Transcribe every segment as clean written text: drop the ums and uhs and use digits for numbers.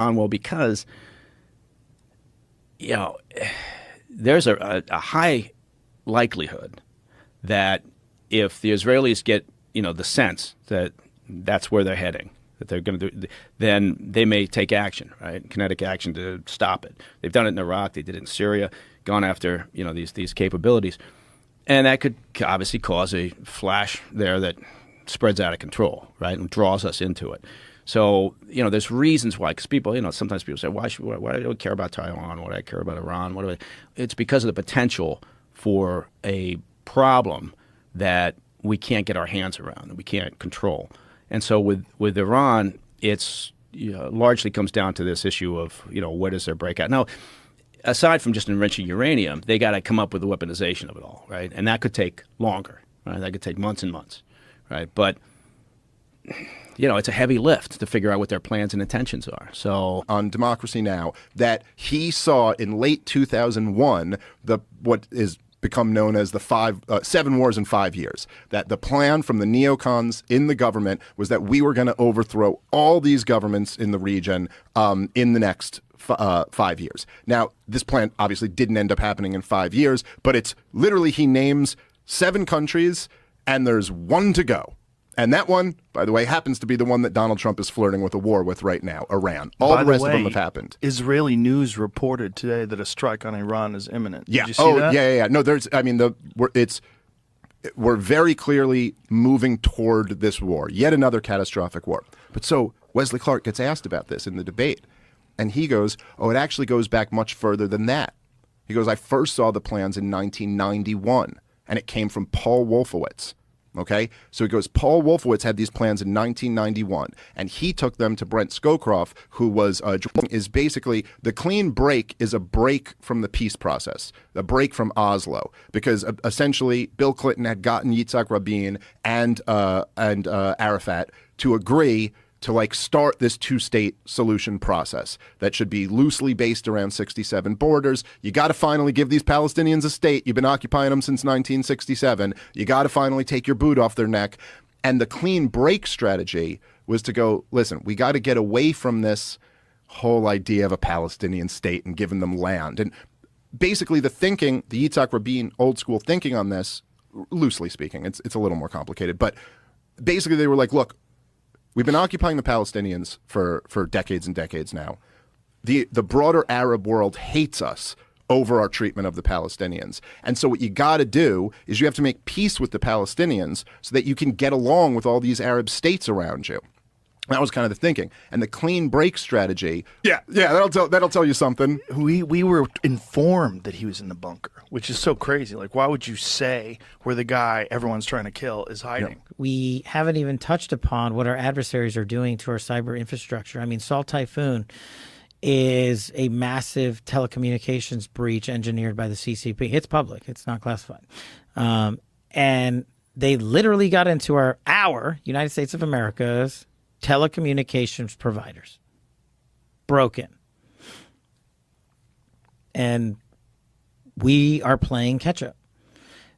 Well, because, you know, there's a high likelihood that if the Israelis get, the sense that that's where they're heading, that they're going to do, then they may take action, right? Kinetic action to stop it. They've done it in Iraq. They did it in Syria, gone after, these capabilities. And that could obviously cause a flash there that spreads out of control, right, and draws us into it. So, there's reasons why, because people, sometimes people say, why do I care about Taiwan? Why do I care about Iran? It's because of the potential for a problem that we can't get our hands around, that we can't control. And so with Iran, it's largely comes down to this issue of, what is their breakout? Now, aside from just enriching uranium, they got to come up with the weaponization of it all, right? And that could take longer, right? That could take months and months, right? But it's a heavy lift to figure out what their plans and intentions are. So on Democracy Now, that he saw in late 2001 what is become known as the 7 wars in 5 years. That the plan from the neocons in the government was that we were going to overthrow all these governments in the region in the next 5 years. Now, this plan obviously didn't end up happening in 5 years, but it's literally he names 7 countries and there's one to go. And that one, by the way, happens to be the one that Donald Trump is flirting with a war with right now, Iran. All the rest of them have happened. Israeli news reported today that a strike on Iran is imminent. Yeah. Did you see that? Yeah. No, we're very clearly moving toward this war, yet another catastrophic war. But so Wesley Clark gets asked about this in the debate, and he goes, it actually goes back much further than that. He goes, I first saw the plans in 1991, and it came from Paul Wolfowitz. Okay, so he goes, Paul Wolfowitz had these plans in 1991, and he took them to Brent Scowcroft, who was is basically the clean break is a break from the peace process, a break from Oslo, because essentially Bill Clinton had gotten Yitzhak Rabin and Arafat to agree to start this 2-state solution process that should be loosely based around 67 borders. You got to finally give these Palestinians a state. You've been occupying them since 1967. You got to finally take your boot off their neck. And the clean break strategy was to go, listen, we got to get away from this whole idea of a Palestinian state and giving them land. And basically the thinking, the Yitzhak Rabin old school thinking on this, loosely speaking, it's a little more complicated, but basically they were like, look, we've been occupying the Palestinians for decades and decades now. The broader Arab world hates us over our treatment of the Palestinians. And so what you got to do is you have to make peace with the Palestinians so that you can get along with all these Arab states around you. That was kind of the thinking. And the clean break strategy. Yeah, that'll tell you something. We were informed that he was in the bunker, which is so crazy. Why would you say where the guy everyone's trying to kill is hiding? Yeah. We haven't even touched upon what our adversaries are doing to our cyber infrastructure. I mean, Salt Typhoon is a massive telecommunications breach engineered by the CCP. It's public. It's not classified. And they literally got into our United States of America's telecommunications providers. Broken. And we are playing catch up.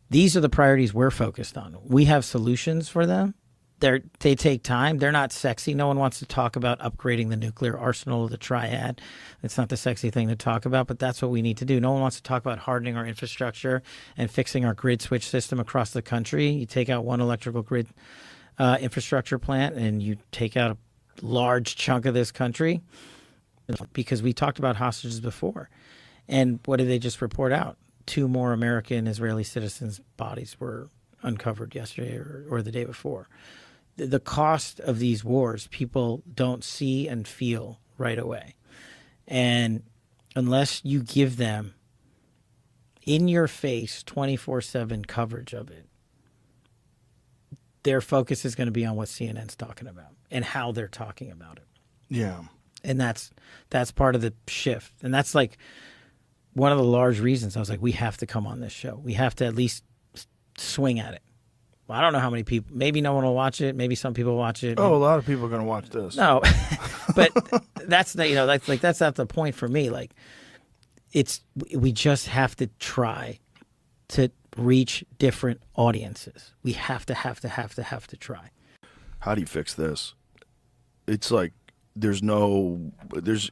These are the priorities we're focused on. We have solutions for them. They take time. They're not sexy. No one wants to talk about upgrading the nuclear arsenal of the triad. It's not the sexy thing to talk about, but that's what we need to do. No one wants to talk about hardening our infrastructure and fixing our grid switch system across the country. You take out one electrical grid infrastructure plant and you take out a large chunk of this country, because we talked about hostages before. And what did they just report out? 2 more American Israeli citizens' bodies were uncovered yesterday or the day before. The cost of these wars, people don't see and feel right away. And unless you give them in your face 24/7 coverage of it, their focus is going to be on what CNN's talking about and how they're talking about it. Yeah. And that's part of the shift. And that's one of the large reasons I was like, we have to come on this show. We have to at least swing at it. Well, I don't know how many people, maybe no one will watch it. Maybe some people watch it. Oh, a lot of people are going to watch this. No, but that's that's not the point for me. We just have to try to reach different audiences. We have to try. How do you fix this? It's like there's